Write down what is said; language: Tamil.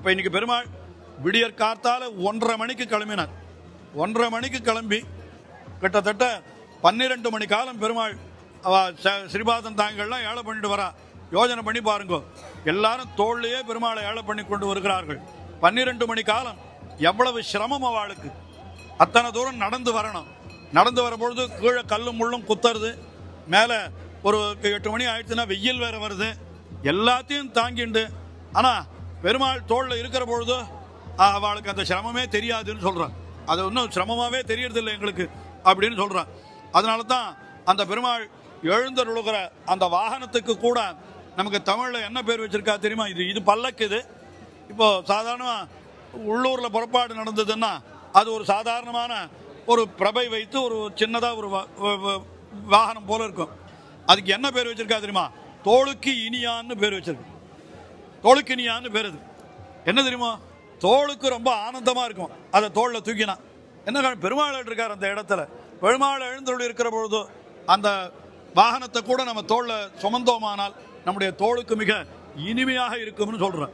இப்போ இன்னைக்கு பெருமாள் விடியற் காத்தால 1:30 மணிக்கு கிளம்பினார். 1:30 மணிக்கு கிளம்பி கிட்டத்தட்ட 12 மணி காலம் பெருமாள் ஸ்ரீபாதன் தாங்கள்லாம் ஏழை பண்ணிட்டு வரா. யோஜனை பண்ணி பாருங்க, எல்லாரும் தோல்லையே பெருமாளை ஏழை பண்ணி கொண்டு வருகிறார்கள். 12 மணி காலம் எவ்வளவு சிரமம் அவளுக்கு. அத்தனை தூரம் நடந்து வரணும். நடந்து வரும்பொழுது கீழே கல்லும் முள்ளும் குத்துறது, மேலே ஒரு 8 மணி ஆயிடுச்சுன்னா வெயில் வேற வருது. எல்லாத்தையும் தாங்கிண்டு ஆனால் பெருமாள் தோளில் இருக்கிற பொழுது அவளுக்கு அந்த சிரமமே தெரியாதுன்னு சொல்கிறான். அது ஒன்றும் சிரமமாகவே தெரியறதில்லை எங்களுக்கு அப்படின்னு சொல்கிறான். அதனால தான் அந்த பெருமாள் எழுந்தருளுகிற அந்த வாகனத்துக்கு கூட நமக்கு தமிழில் என்ன பேர் வச்சிருக்கா தெரியுமா? இது பல்லக்கு. இது இப்போ சாதாரணமாக உள்ளூரில் புறப்பாடு நடந்ததுன்னா அது ஒரு சாதாரணமான ஒரு பிரபை வைத்து ஒரு சின்னதாக ஒரு வாகனம் போல இருக்கும். அதுக்கு என்ன பேர் வச்சிருக்கா தெரியுமா? தோளுக்கு இனியான்னு பேர் வச்சிருக்கு. தோளுக்கு இனியான்னு பேர். அது என்ன தெரியுமா? தோளுக்கு ரொம்ப ஆனந்தமாக இருக்கும் அதை தோளில் தூக்கினா. என்ன பெருமாள் இருக்கார் அந்த இடத்துல. பெருமாள் எழுந்தருள் இருக்கிற பொழுது அந்த வாகனத்தை கூட நம்ம தோளில் சுமந்தோமானால் நம்முடைய தோளுக்கு மிக இனிமையாக இருக்கும்னு சொல்கிறோம்.